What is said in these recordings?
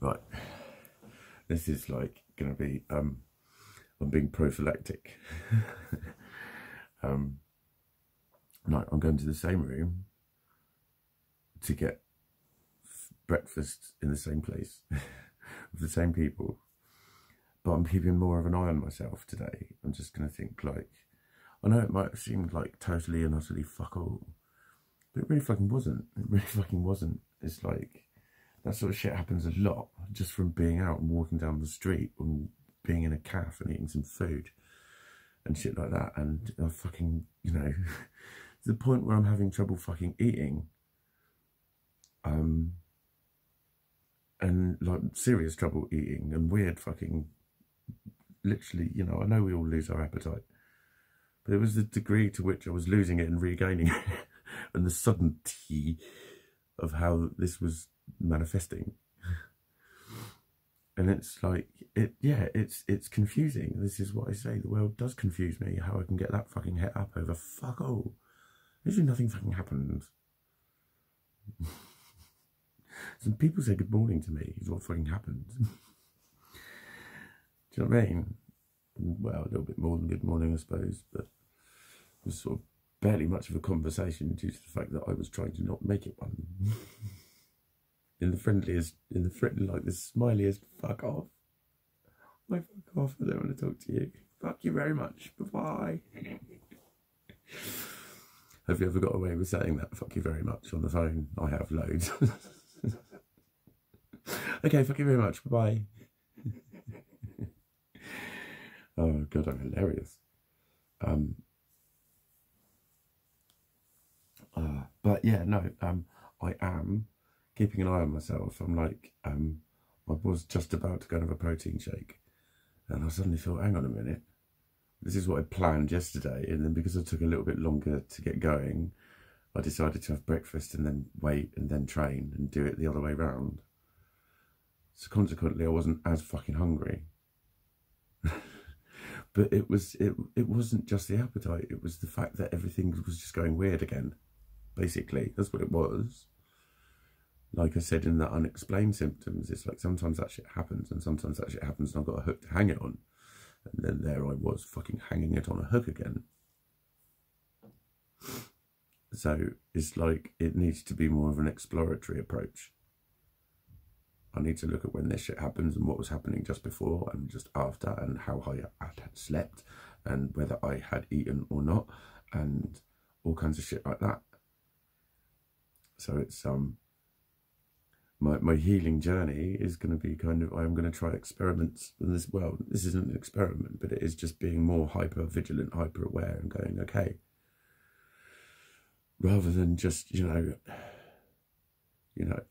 Right. This is like going to be, I'm being prophylactic. Like, I'm going to the same room to get breakfast in the same place with the same people, but I'm keeping more of an eye on myself today. I'm just going to think, like, I know it might have seemed like totally and utterly fuck all, but it really fucking wasn't. It really fucking wasn't. It's like, that sort of shit happens a lot just from being out and walking down the street and being in a cafe and eating some food and shit like that. And I fucking, you know, to the point where I'm having trouble fucking eating. And like serious trouble eating and weird fucking, literally, you know, I know we all lose our appetite, but it was the degree to which I was losing it and regaining it and the suddenty of how this was manifesting. And it's like, it's confusing. This is what I say, the world does confuse me, how I can get that fucking head up over fuck all. Literally nothing fucking happened. Some people say good morning to me, is what fucking happened. Do you know what I mean? Well, a little bit more than good morning, I suppose, but it was sort of barely much of a conversation due to the fact that I was trying to not make it one. In the friendliest, like the smiliest fuck off. Like, fuck off, I don't want to talk to you. Fuck you very much, bye-bye. Have you ever got away with saying that, fuck you very much, on the phone? I have loads. Okay, fuck you very much, bye-bye. Oh god, I'm hilarious. But yeah, no, I am keeping an eye on myself. I'm like, I was just about to go and have a protein shake, and I suddenly thought, hang on a minute, this is what I planned yesterday, and then because it took a little bit longer to get going, I decided to have breakfast and then wait and then train and do it the other way round. So consequently, I wasn't as fucking hungry. But it wasn't just the appetite, it was the fact that everything was just going weird again. Basically, that's what it was. Like I said, in the unexplained symptoms, it's like sometimes that shit happens and sometimes that shit happens and I've got a hook to hang it on. And then there I was fucking hanging it on a hook again. So it's like, it needs to be more of an exploratory approach. I need to look at when this shit happens and what was happening just before and just after and how I had slept and whether I had eaten or not and all kinds of shit like that. So it's, my healing journey is going to be kind of, I'm going to try experiments in this. Well, this isn't an experiment, but it is just being more hyper vigilant, hyper aware and going, okay, rather than just, you know,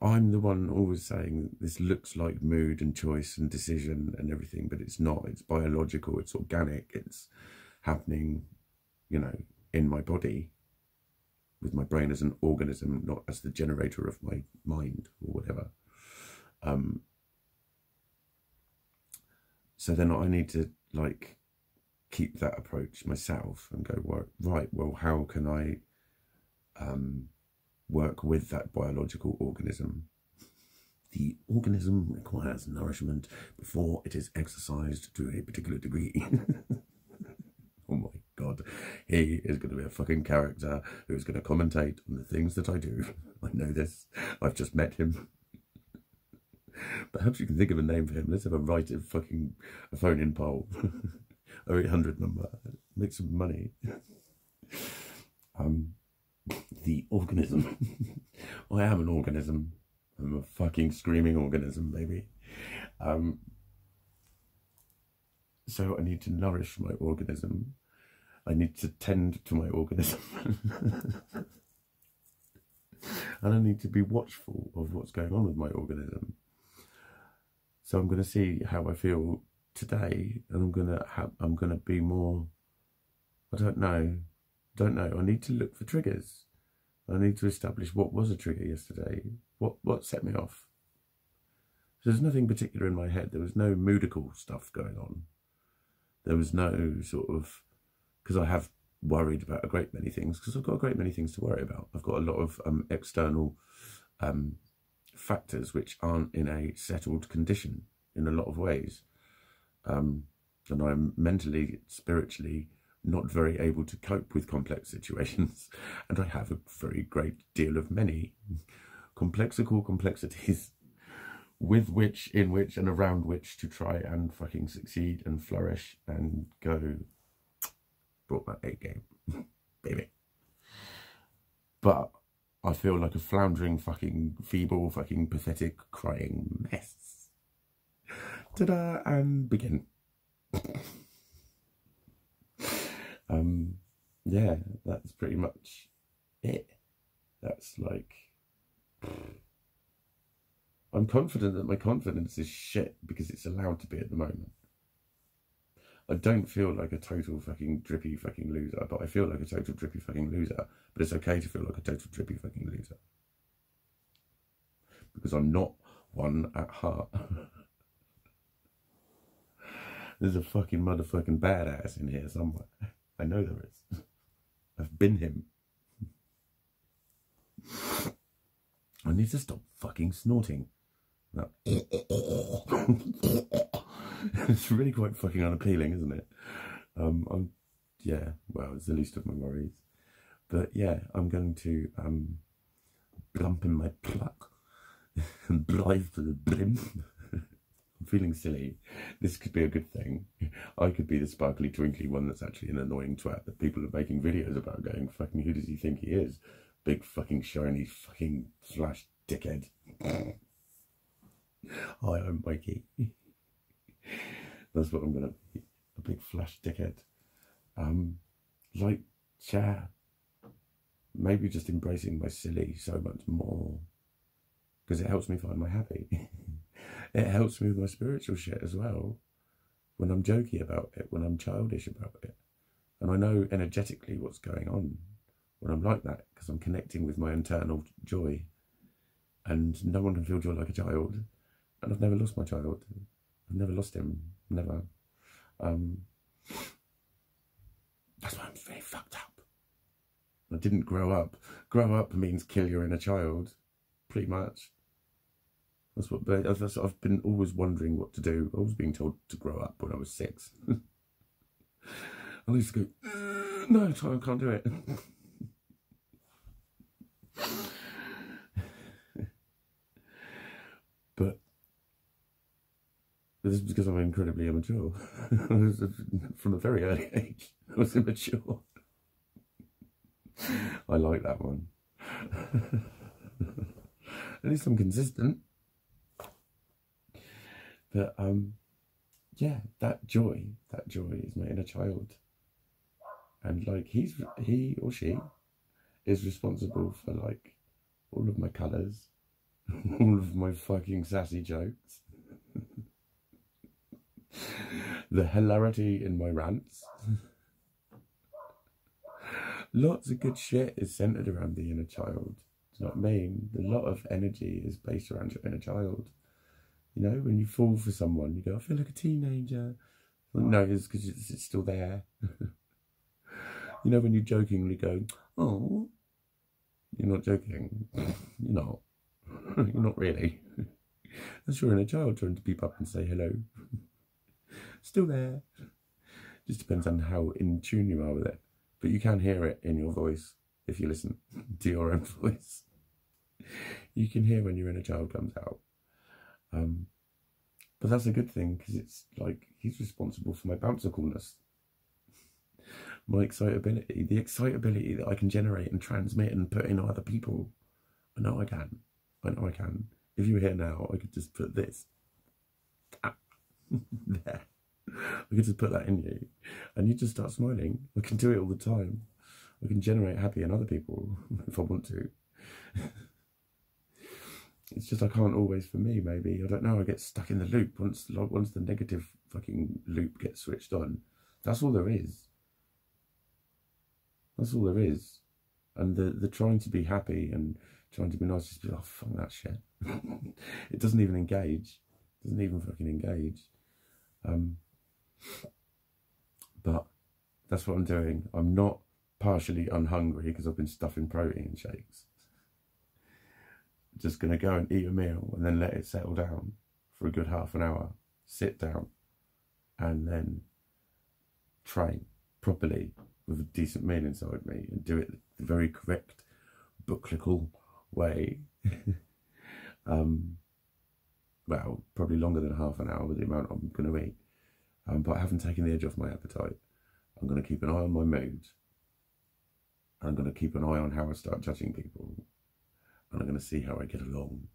I'm the one always saying this looks like mood and choice and decision and everything, but it's not. It's biological, it's organic, it's happening, you know, in my body, with my brain as an organism, not as the generator of my mind or whatever. So then I need to, like, keep that approach myself and go, well, right, well, how can I work with that biological organism? The organism requires nourishment before it is exercised to a particular degree. Oh my god, he is going to be a fucking character who's going to commentate on the things that I do. I know this, I've just met him. Perhaps you can think of a name for him. Let's have a phone-in poll. 0800 number, make some money. The organism. I am an organism. I'm a fucking screaming organism, baby. So I need to nourish my organism. I need to tend to my organism. And I need to be watchful of what's going on with my organism. So I'm going to see how I feel today, and I'm going to be more, I don't know. I need to look for triggers. I need to establish what was a trigger yesterday. What set me off? So there's nothing particular in my head. There was no moodical stuff going on. There was no sort of, because I have worried about a great many things, because I've got a great many things to worry about. I've got a lot of external factors which aren't in a settled condition in a lot of ways. And I'm mentally, spiritually not very able to cope with complex situations. And I have a very great deal of many complexical complexities with which, in which, and around which to try and fucking succeed and flourish and go, brought my A game, baby. But I feel like a floundering, fucking, feeble, fucking, pathetic, crying mess. Ta-da, and begin. Yeah, that's pretty much it. That's like, I'm confident that my confidence is shit because it's allowed to be at the moment. I don't feel like a total fucking drippy fucking loser, but I feel like a total drippy fucking loser. But it's okay to feel like a total drippy fucking loser. Because I'm not one at heart. There's a fucking motherfucking badass in here somewhere. I know there is. I've been him. I need to stop fucking snorting. No. It's really quite fucking unappealing, isn't it? Yeah, well, it's the least of my worries. But yeah, I'm going to plump in my pluck and blithe to the brim. I'm feeling silly. This could be a good thing. I could be the sparkly, twinkly one that's actually an annoying twat that people are making videos about going, fucking, who does he think he is? Big fucking shiny fucking flash dickhead. Hi, I'm Mikey. That's what I'm gonna be. A big flash dickhead. Like, yeah. Maybe just embracing my silly so much more. Because it helps me find my happy. It helps me with my spiritual shit as well. When I'm jokey about it, when I'm childish about it. And I know energetically what's going on when I'm like that, because I'm connecting with my internal joy. And no one can feel joy like a child. And I've never lost my child. I've never lost him. Never. That's why I'm very fucked up. I didn't grow up. Grow up means kill your inner child. Pretty much. That's what I've been always wondering what to do. I was being told to grow up when I was 6. I used to go, no, I can't do it. But this is because I'm incredibly immature. From a very early age, I was immature. I like that one. At least I'm consistent. But yeah, that joy is my inner child. And like he or she is responsible for like all of my colours, all of my fucking sassy jokes, the hilarity in my rants. Lots of good shit is centred around the inner child. Do you know what I mean? A lot of energy is based around your inner child. You know, when you fall for someone, you go, I feel like a teenager. Well, no, it's because it's still there. You know, when you jokingly go, oh, you're not joking. You're not. You're not really. That's your inner child trying to peep up and say hello. Still there. Just depends on how in tune you are with it. But you can hear it in your voice if you listen to your own voice. You can hear when your inner child comes out. But that's a good thing because it's like he's responsible for my bouncicalness, my excitability, the excitability that I can generate and transmit and put in other people. I know I can. I know I can. If you were here now, I could just put this there. I could just put that in you and you just start smiling. I can do it all the time. I can generate happy in other people if I want to. It's just I can't always for me, maybe. I don't know, I get stuck in the loop once the negative fucking loop gets switched on. That's all there is. That's all there is. And the trying to be happy and trying to be nice, just be like, oh, fuck that shit. It doesn't even engage. It doesn't even fucking engage. But that's what I'm doing. I'm not partially unhungry because I've been stuffing protein shakes. just going to go and eat a meal and then let it settle down for a good half an hour, sit down, and then train properly with a decent meal inside me and do it the very correct buclical way. Well, probably longer than half an hour with the amount I'm going to eat. But I haven't taken the edge off my appetite. I'm going to keep an eye on my mood. I'm going to keep an eye on how I start judging people. And I'm going to see how I get along.